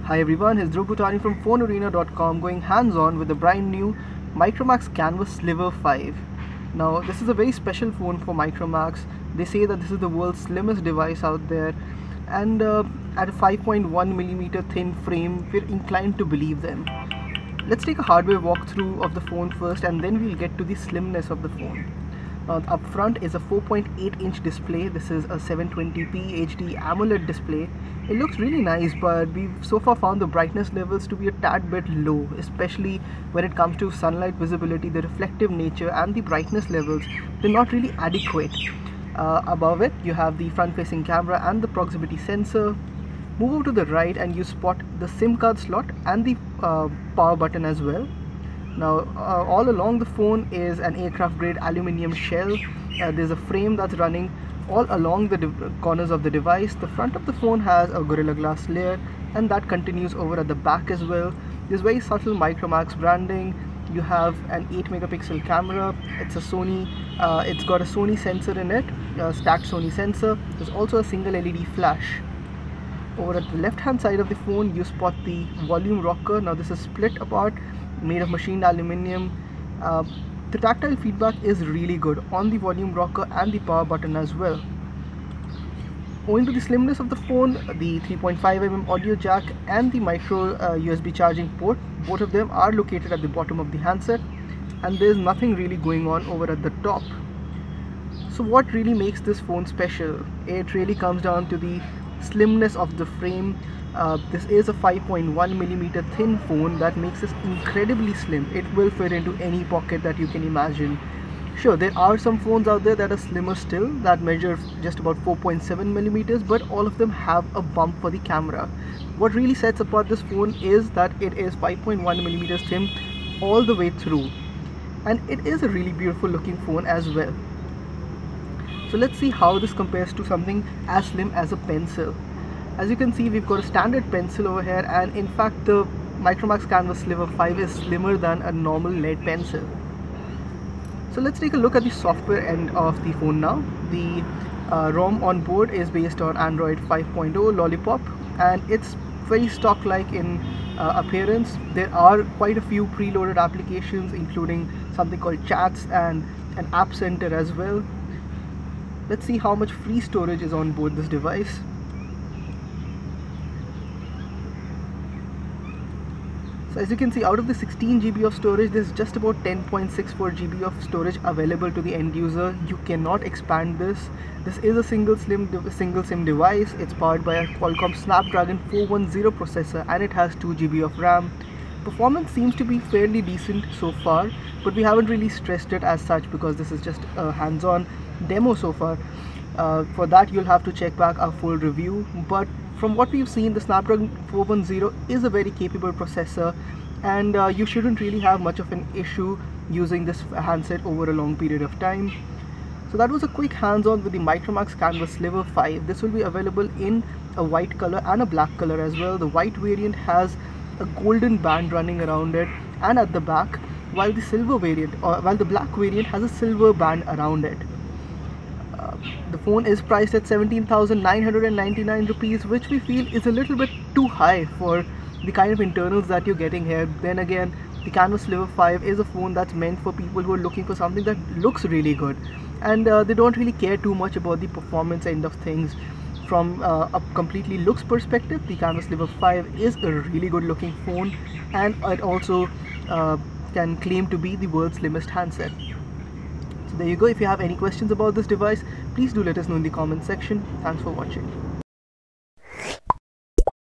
Hi everyone, it's Dhruv Bhutani from PhoneArena.com going hands-on with the brand new Micromax Canvas Sliver 5. Now this is a very special phone for Micromax. They say that this is the world's slimmest device out there, and at a 5.1mm thin frame, we're inclined to believe them. Let's take a hardware walkthrough of the phone first, and then we'll get to the slimness of the phone. Up front is a 4.8-inch display. This is a 720p HD AMOLED display. It looks really nice, but we've so far found the brightness levels to be a tad bit low, especially when it comes to sunlight visibility. The reflective nature and the brightness levels, they're not really adequate. Above it, you have the front-facing camera and the proximity sensor. Move over to the right and you spot the SIM card slot and the power button as well. Now all along the phone is an aircraft grade aluminium shell. There's a frame that's running all along the corners of the device. The front of the phone has a Gorilla Glass layer, and that continues over at the back as well. There's very subtle Micromax branding. You have an 8-megapixel camera. It's a Sony, it's got a Sony sensor in it, a stacked Sony sensor. There's also a single LED flash. Over at the left hand side of the phone you spot the volume rocker. Now this is split apart, made of machined aluminium. The tactile feedback is really good on the volume rocker and the power button as well. Owing to the slimness of the phone, the 3.5mm audio jack and the micro USB charging port, both of them are located at the bottom of the handset, and there's nothing really going on over at the top. So what really makes this phone special? It really comes down to the slimness of the frame. This is a 5.1mm thin phone that makes this incredibly slim. It will fit into any pocket that you can imagine. Sure, there are some phones out there that are slimmer still, that measure just about 4.7mm, but all of them have a bump for the camera. What really sets apart this phone is that it is 5.1mm thin all the way through, and it is a really beautiful looking phone as well. So let's see how this compares to something as slim as a pencil. As you can see, we've got a standard pencil over here, and in fact the Micromax Canvas Sliver 5 is slimmer than a normal lead pencil. So let's take a look at the software end of the phone now. The ROM on board is based on Android 5.0 Lollipop, and it's very stock-like in appearance. There are quite a few preloaded applications, including something called Chats and an App Center as well. Let's see how much free storage is on board this device. So as you can see, out of the 16 GB of storage, there's just about 10.64 GB of storage available to the end user. You cannot expand this. This is a single SIM device. It's powered by a Qualcomm Snapdragon 410 processor, and it has 2 GB of RAM. Performance seems to be fairly decent so far, but we haven't really stressed it as such because this is just a hands-on demo so far. For that you'll have to check back our full review, but from what we've seen, the Snapdragon 410 is a very capable processor, and you shouldn't really have much of an issue using this handset over a long period of time. So that was a quick hands-on with the Micromax Canvas Sliver 5. This will be available in a white color and a black color as well. The white variant has a golden band running around it and at the back, while the black variant has a silver band around it. The phone is priced at 17,999 rupees, which we feel is a little bit too high for the kind of internals that you're getting here. Then again, the Canvas Sliver 5 is a phone that's meant for people who are looking for something that looks really good, and they don't really care too much about the performance end of things. From a completely looks perspective, the Canvas Sliver 5 is a really good looking phone, and it also can claim to be the world's slimmest handset. So there you go. If you have any questions about this device, please do let us know in the comment section. Thanks for watching.